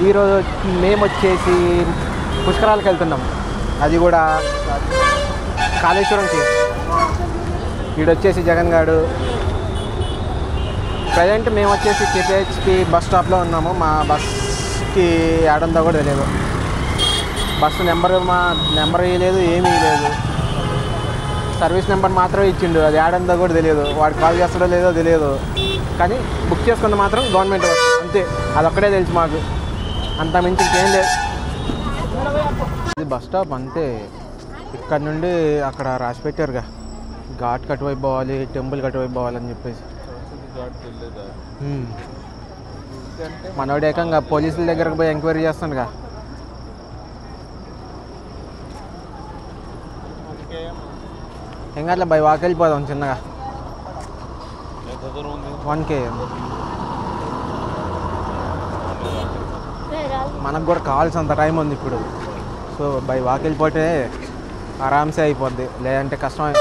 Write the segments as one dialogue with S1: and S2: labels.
S1: ఈరోజు మేము వచ్చేసి పుష్కరాలకు వెళ్తున్నాం, అది కూడా కాళేశ్వరంకి. వీడొచ్చేసి జగన్ గారు. ప్రజెంట్ మేము వచ్చేసి కేపీహెచ్పి బస్ స్టాప్లో ఉన్నాము. మా బస్కి ఆడందో కూడా తెలియదు, బస్సు నెంబర్ ఇవ్వలేదు, ఏమీ లేదు. సర్వీస్ నెంబర్ మాత్రమే ఇచ్చిండు, అది ఆడందో కూడా తెలియదు. వాడు కాల్ చేస్తాడో లేదో తెలియదు, కానీ బుక్ చేసుకున్న మాత్రం గవర్నమెంట్ బస్ అంతే, అదొక్కడే తెలుసు మాకు, అంత మించి ఇంకేం లేదు. ఇది బస్ స్టాప్ అంతే. ఇక్కడ నుండి అక్కడ రాసి పెట్టారుగా, ఘాట్ కటువైపు పోవాలి, టెంపుల్ కటువైపు పోవాలని చెప్పేసి. మనోడు ఏకంగా పోలీసుల దగ్గరకు పోయి ఎంక్వైరీ చేస్తానుగా. ఇంకా అట్లా బై వాక్ వెళ్ళిపోదాం చిన్నగా. 1 km. మనకు కూడా కావాల్సినంత టైం ఉంది ఇప్పుడు. సో బై వాక్ వెళ్ళిపోతే ఆరామ్సే అయిపోద్ది, లేదంటే కష్టమే.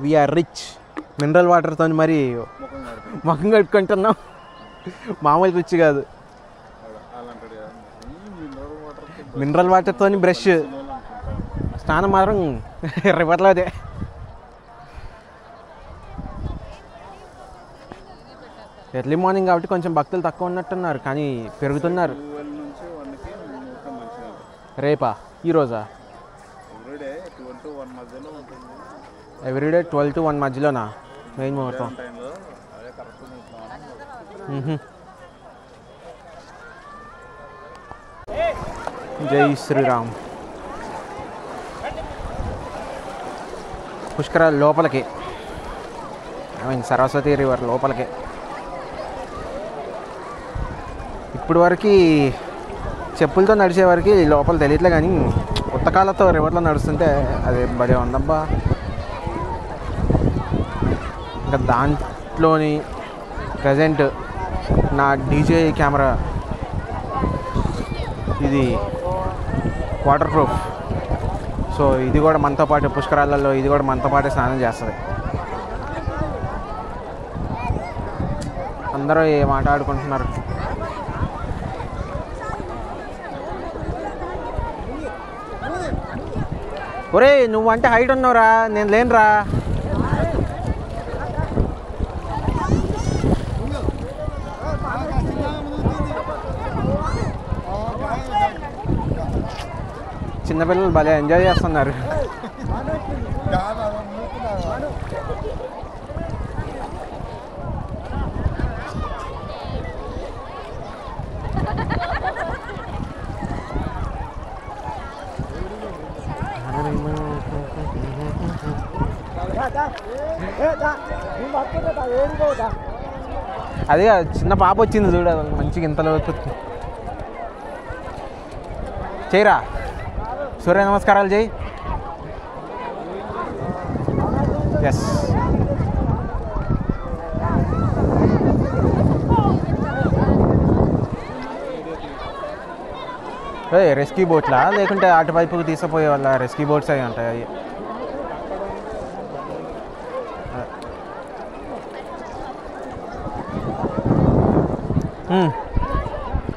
S1: We are rich. మినరల్ వాటర్తో మరి ముఖం కట్టుకుంటున్నాం, మామూలు రిచ్ కాదు. మినరల్ వాటర్తో బ్రష్, స్నానం మాత్రం రివర్లోదే. ఎర్లీ మార్నింగ్ కాబట్టి కొంచెం భక్తులు తక్కువ ఉన్నట్టున్నారు, కానీ పెరుగుతున్నారు. రేపా ఈరోజా? ఎవ్రీడే 12 to 1 మధ్యలోనా మెయిన్ ముహూర్తం? జై శ్రీరామ్. పుష్కరాల లోపలికి, సరస్వతి రివర్ లోపలికి. ఇప్పుడు వరకు చెప్పులతో నడిచే వరకు లోపల తెలియట్లే, కానీ ఉత్తకాలతో రివర్లో నడుస్తుంటే అది భలే ఉందబ్బా. ఇంకా దాంట్లోని ప్రజెంట్ నా డీజే కెమెరా ఇది వాటర్ ప్రూఫ్. సో ఇది కూడా మనతో పాటు పుష్కరాలలో ఇది కూడా మనతో పాటే స్నానం చేస్తుంది. అందరూ ఏం ఆట ఆడుకుంటున్నారు. ఒరే నువ్వు అంటే హైట్ ఉన్నావురా, నేను లేనురా. చిన్నపిల్లలు భలే ఎంజాయ్ చేస్తున్నారు. అదే చిన్న పాప వచ్చింది చూడ, మంచిగా ఇంతలో చేయరా. సూర్య నమస్కారాలు చేయి. ఎస్. రెస్క్యూ బోట్లా లేకుంటే అటువైపుకి తీసుకుపోయే వాళ్ళ రెస్క్యూ బోట్స్ అవి ఉంటాయి.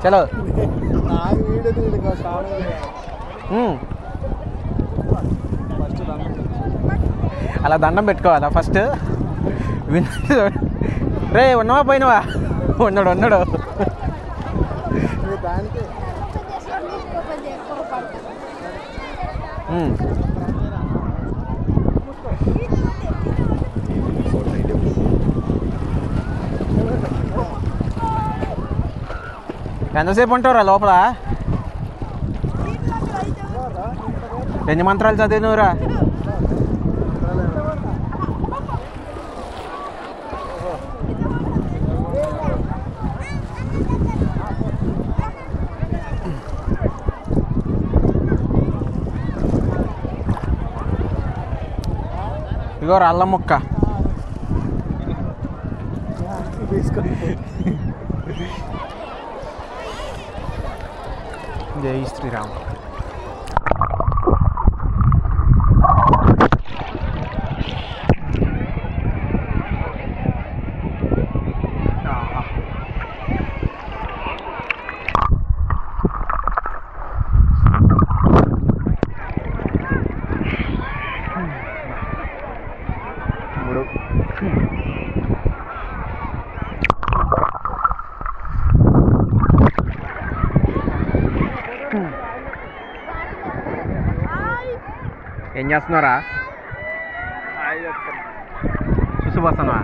S1: చలో అలా దండం పెట్టుకోవాలా ఫస్ట్. రే ఉన్నావా పోయినవా? ఉన్నాడు. ఎంతసేపు ఉంటావురా లోపల? ఎన్ని మంత్రాలు చదివినవురా? ఇగో అల్లం ముక్క. జై శ్రీరామ్. ఏం చేస్తున్నారా? చూసిపోస్తున్నా.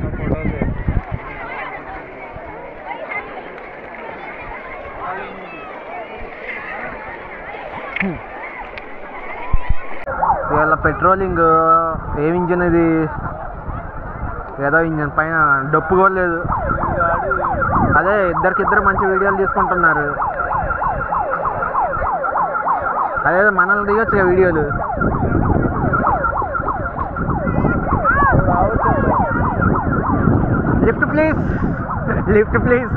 S1: ఇవాళ పెట్రోలింగ్ ఏం ఇంజన్ ఇది? ఏదో ఇంజన్ పైన డప్పు కూడా లేదు. అదే ఇద్దరికిద్దరు మంచి వీడియోలు తీసుకుంటున్నారు. అదేదో మనల్ని దిగొచ్చు వీడియోలు. Lift please, lift please.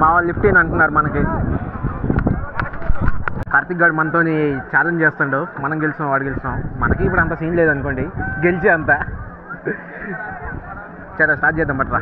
S1: మా వాళ్ళు లిఫ్ట్ అని అంటున్నారు మనకి. కార్తిక్ గారు మనతో ఛాలెంజ్ చేస్తుండు. మనం గెలిచాం, వాడు గెలిచాం. మనకి ఇప్పుడు అంత సీన్ లేదనుకోండి, గెలిచే అంత. సరే స్టార్ట్ చేద్దాం బట్రా.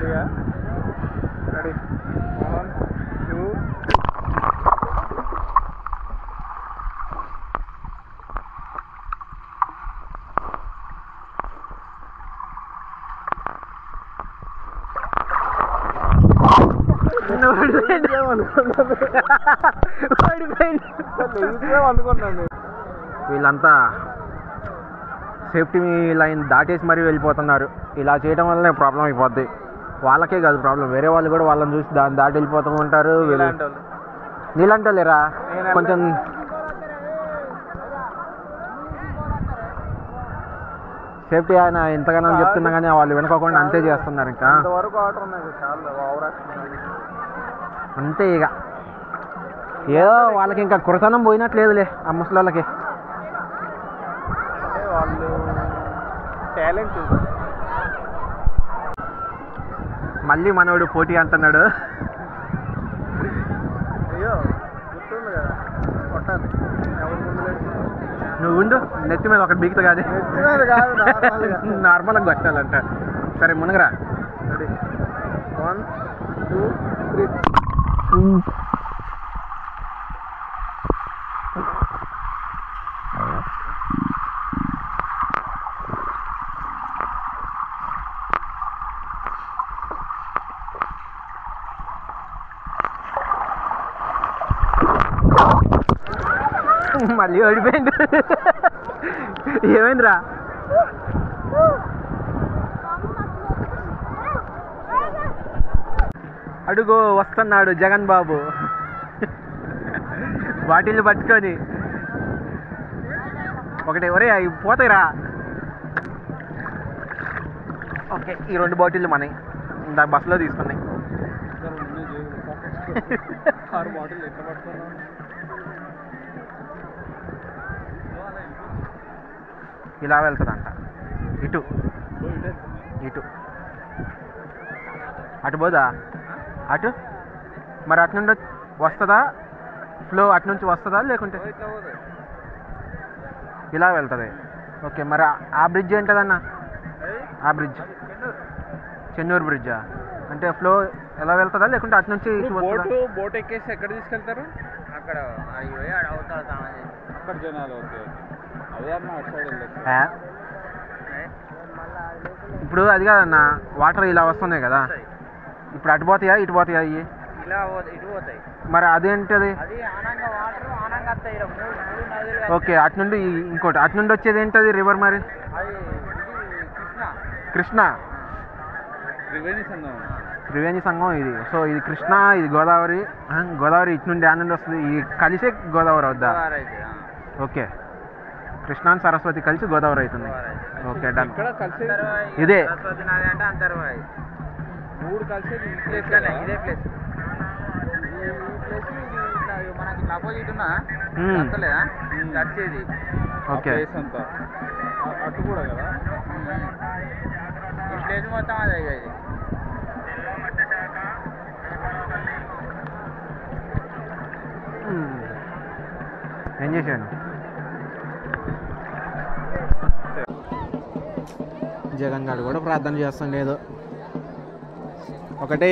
S1: వీళ్ళంతా సేఫ్టీ లైన్ దాటేసి మరీ వెళ్ళిపోతున్నారు. ఇలా చేయడం వల్లనే ప్రాబ్లం అయిపోద్ది. వాళ్ళకే కాదు ప్రాబ్లం, వేరే వాళ్ళు కూడా వాళ్ళని చూసి దాటి వెళ్ళిపోతూ ఉంటారు. నీళ్ళంటే లేరా కొంచెం సేఫ్టీ ఆయన ఎంతగానో చెప్తున్నా కానీ వాళ్ళు వెనుకోకుండా అంతే చేస్తున్నారు. ఇంకా అంతే ఇక ఏదో వాళ్ళకి ఇంకా కురతనం పోయినట్లేదులే ఆ ముసలోళ్ళకి. మళ్ళీ మనోడు పోటీ అంటున్నాడు. నువ్వు ఉండు, నెత్తి మీద ఒకటి బిగుతా కానీ నార్మల్గా కొట్టాలంట. సరే మునగరా. 1 2 3. మళ్ళీ ఓడిపోయింది. ఏమైందిరా? అడుగో వస్తున్నాడు జగన్ బాబు బాటిల్ పట్టుకొని. ఒకటి ఒరే అవి పోతాయిరా. ఓకే, ఈ 2 బాటిల్ మనవి ఇందాక బస్సులో తీసుకున్నాయి. ఇలా వెళ్తుందంట. ఇటు ఇటు అటు పోదా? అటు మరి అటు నుండి వస్తుందా ఫ్లో? అటు నుంచి వస్తుందా లేకుంటే ఇలా వెళ్తుంది? ఓకే, మరి ఆ బ్రిడ్జ్ ఏంటదన్న? ఆ బ్రిడ్జ్ చెన్నూరు బ్రిడ్జా? అంటే ఫ్లో ఎలా వెళ్తుందా లేకుంటే అటు నుంచి
S2: బోట్ ఎక్కేసి ఎక్కడ తీసుకెళ్తారు? అక్కడ అక్కడ జనాలు.
S1: ఇప్పుడు అది కాదన్న, వాటర్ ఇలా వస్తున్నాయి కదా, ఇప్పుడు అటు పోతాయా ఇటు పోతాయా? అవి మరి అదేంటది? ఓకే, అటు నుండి ఇంకోటి అటు నుండి వచ్చేది ఏంటది రివర్? మరి కృష్ణ త్రివేణి సంగమం ఇది. సో ఇది కృష్ణ, ఇది గోదావరి. గోదావరి ఇటు నుండి ఆ నుండి వస్తుంది. ఇది కలిసే గోదావరి అవుద్దా? ఓకే, కృష్ణా సరస్వతి కలిసి గోదావరి అవుతుంది. Okay done. ఇదే
S2: మూడు కలిసి ఇదే ప్లేస్. మనకి ఆపోజిట్ ఉన్నా వచ్చేది.
S1: ఓకే,
S2: అటు కూడా కదా ఈ ప్లేస్ మొత్తం అదే. ఇది
S1: ఏం చేశాను? జగన్ గారు కూడా ప్రార్థన చేస్తాం లేదు. 1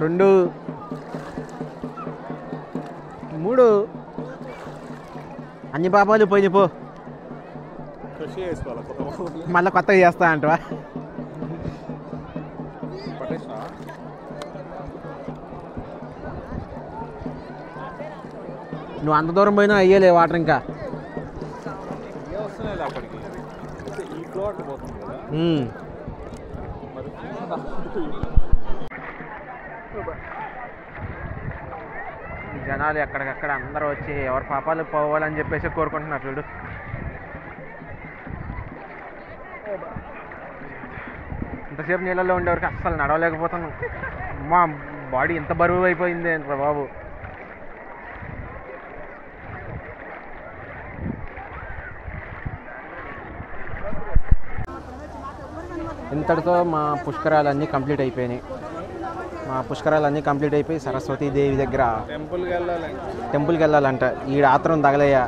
S1: 2 3 అన్ని పాపాలు పోయి పో, మళ్ళీ కొత్తగా చేస్తా అంటవా? నువ్వు అంత దూరం పోయినా అయ్యేలే వాటర్ ఇంకా. జనాలు ఎక్కడికక్కడ అందరూ వచ్చి ఎవరి పాపాలు పోవాలని చెప్పేసి కోరుకుంటున్నారు చూడు. ఇంతసేపు నీళ్ళల్లో ఉండేవారికి అస్సలు నడవలేకపోతాను. మా బాడీ ఇంత బరువు అయిపోయింది అంట బాబు. ఇంతటితో మా పుష్కరాలన్నీ కంప్లీట్ అయిపోయినాయి. సరస్వతీదేవి దగ్గర టెంపుల్కి వెళ్ళాలంట. ఈడ ఆత్రం తగలయ్యా.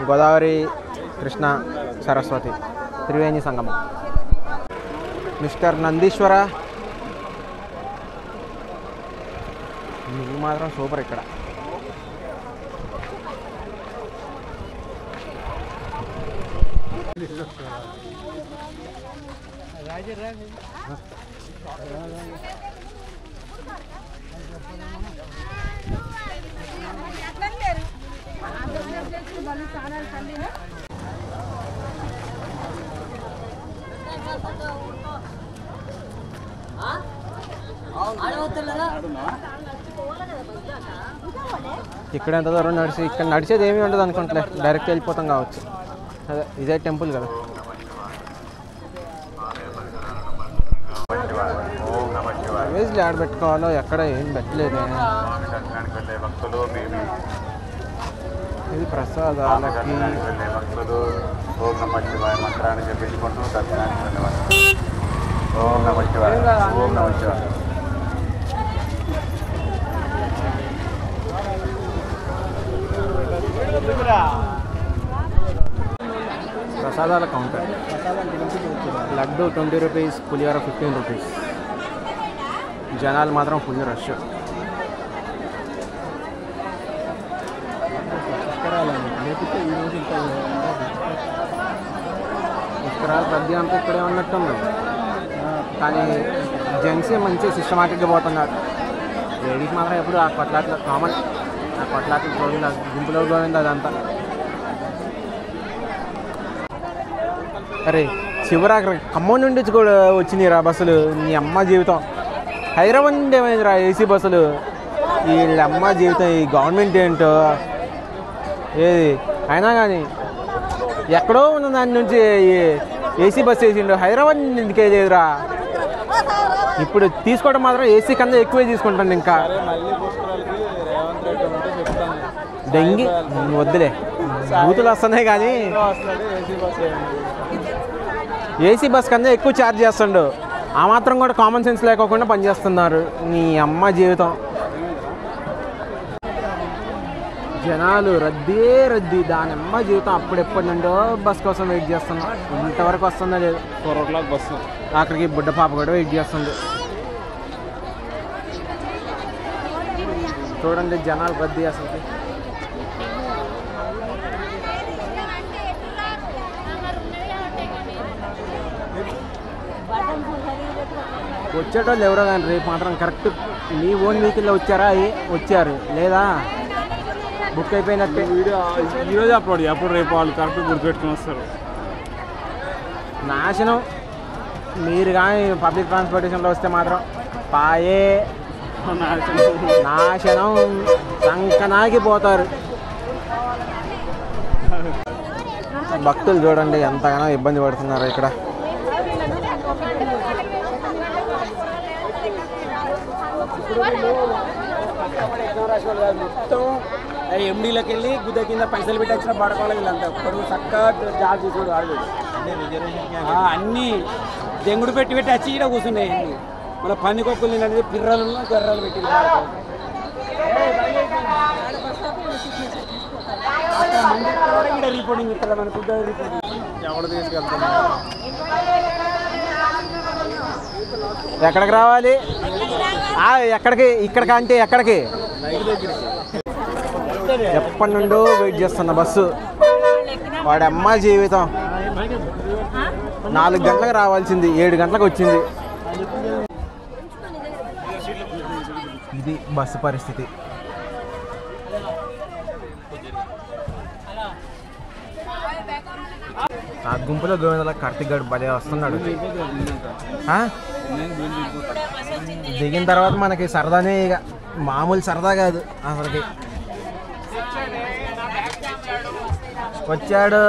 S1: గోదావరి, కృష్ణ, సరస్వతి త్రివేణి సంగమం. మిస్టర్ నందీశ్వర, నువ్వు మాత్రం సూపర్. ఇక్కడ ఇక్కడ ఎంత దూరం నడిచి ఇక్కడ నడిచేది ఏమీ ఉండదు అనుకుంటలే, డైరెక్ట్ వెళ్ళిపోతాం కావచ్చు. అదే ఇదే టెంపుల్ కదా. వేజ్లు ఆడ పెట్టుకోవాలో ఎక్కడ ఏం పెట్టలేదు. ఇది ప్రసాదాలకి మంత్రాన్ని చెప్పించుకుంటూ దర్శనానికి వెళ్ళవచ్చు. ఓం నమః శివాయ, ఓం నమః శివాయ. ప్రసాదాల కౌంటర్. లడ్డు 20 రూపీస్, పులిహోర 15 రూపీస్. జనాలు మాత్రం ఫుల్ రష్. పుష్కరాలు ప్రతి అంతా ఇక్కడే ఉన్నట్టుంది. కానీ జెంట్సే మంచి సిస్టమాటిక్గా పోతున్నారు. లేడీస్ మాత్రం ఎప్పుడు ఆ కొట్లాట్లు కామన్. ఆ కొట్లాట్లు పోయింది, గుంపులో పోయింది అదంతా. అరే చివరాక ఖమ్మం నుండి కూడా వచ్చినాయిరా బస్సులు. నీ అమ్మ జీవితం. హైదరాబాద్ నుండి ఏమైందిరా ఏసీ బస్సులు. వీళ్ళ అమ్మ జీవితం. ఈ గవర్నమెంట్ ఏంటో ఏది అయినా కానీ ఎక్కడో ఉన్న దాని నుంచి ఏసీ బస్సు వేసిండు. హైదరాబాద్ నుండి ఎందుకే లేదురా. ఇప్పుడు తీసుకోవడం మాత్రం ఏసీ కన్నా ఎక్కువే తీసుకుంటాను. ఇంకా డెంగి వద్దులే, బూతులు వస్తున్నాయి కానీ ఏసీ బస్ కన్నా ఎక్కువ ఛార్జ్ చేస్తుండు. ఆ మాత్రం కూడా కామన్ సెన్స్ లేకోకుండా పనిచేస్తున్నారు. నీ అమ్మ జీవితం. జనాలు రద్దీ. దాని అమ్మ జీవితం. అప్పుడెప్పటి నుండో బస్ కోసం వెయిట్ చేస్తున్నా. ఇంతవరకు వస్తుందా లేదు.
S2: 4 o'clock బస్సు.
S1: అక్కడికి బుడ్డ పాప కూడా వెయిట్ చేస్తుంది. చూడండి జనాలు రద్దీ అసలు. వచ్చేటోళ్ళు ఎవరో కానీ రేపు మాత్రం కరెక్ట్ మీ ఓన్ వెహికల్లో వచ్చారు లేదా బుక్ అయిపోయినట్టే.
S2: వీడియో ఈరోజు అప్లోడ్ చేయ, అప్పుడు రేపు వాళ్ళు కరెక్ట్ గుర్తుపెట్టుకుని వస్తారు.
S1: నాశనం. మీరు కానీ పబ్లిక్ ట్రాన్స్పోర్టేషన్లో వస్తే మాత్రం పాయే నాశనం. సంకనాగిపోతారు. భక్తులు చూడండి ఎంతగానో ఇబ్బంది పడుతున్నారు ఇక్కడ.
S3: మొత్తం ఎండీలోకి వెళ్ళి గుద్ద కింద పైసలు పెట్టి వచ్చిన పడకోవాలి. వీళ్ళంతా ఒక్కడు చక్కగా జాబ్ చూసాడు. ఆడు అన్నీ జంగుడు పెట్టి వచ్చి ఇక్కడ కూర్చున్నాయి. మన పందికొక్కులు అనేది పిర్రలు గర్రలు పెట్టి ఇక్కడ రిపోర్టింగ్ ఇస్తారు. మన ఫుడ్ రిపోర్టింగ్
S2: ఎవరు తీసుకెళ్తాను.
S1: ఎక్కడికి రావాలి? ఎక్కడికి? ఇక్కడికి అంటే ఎక్కడికి? ఎప్పటి నుండో వెయిట్ చేస్తున్న బస్సు. వాడి అమ్మ జీవితం. 4 గంటలకు రావాల్సింది 7 గంటలకు వచ్చింది. ఇది బస్సు పరిస్థితి. ఆ గుంపులో గోవిందలా కార్తిక్ గారు భలే వస్తున్నాడు. దిగిన తర్వాత మనకి సరదానే, ఇక మామూలు సరదా కాదు అసలుకి. వచ్చాడు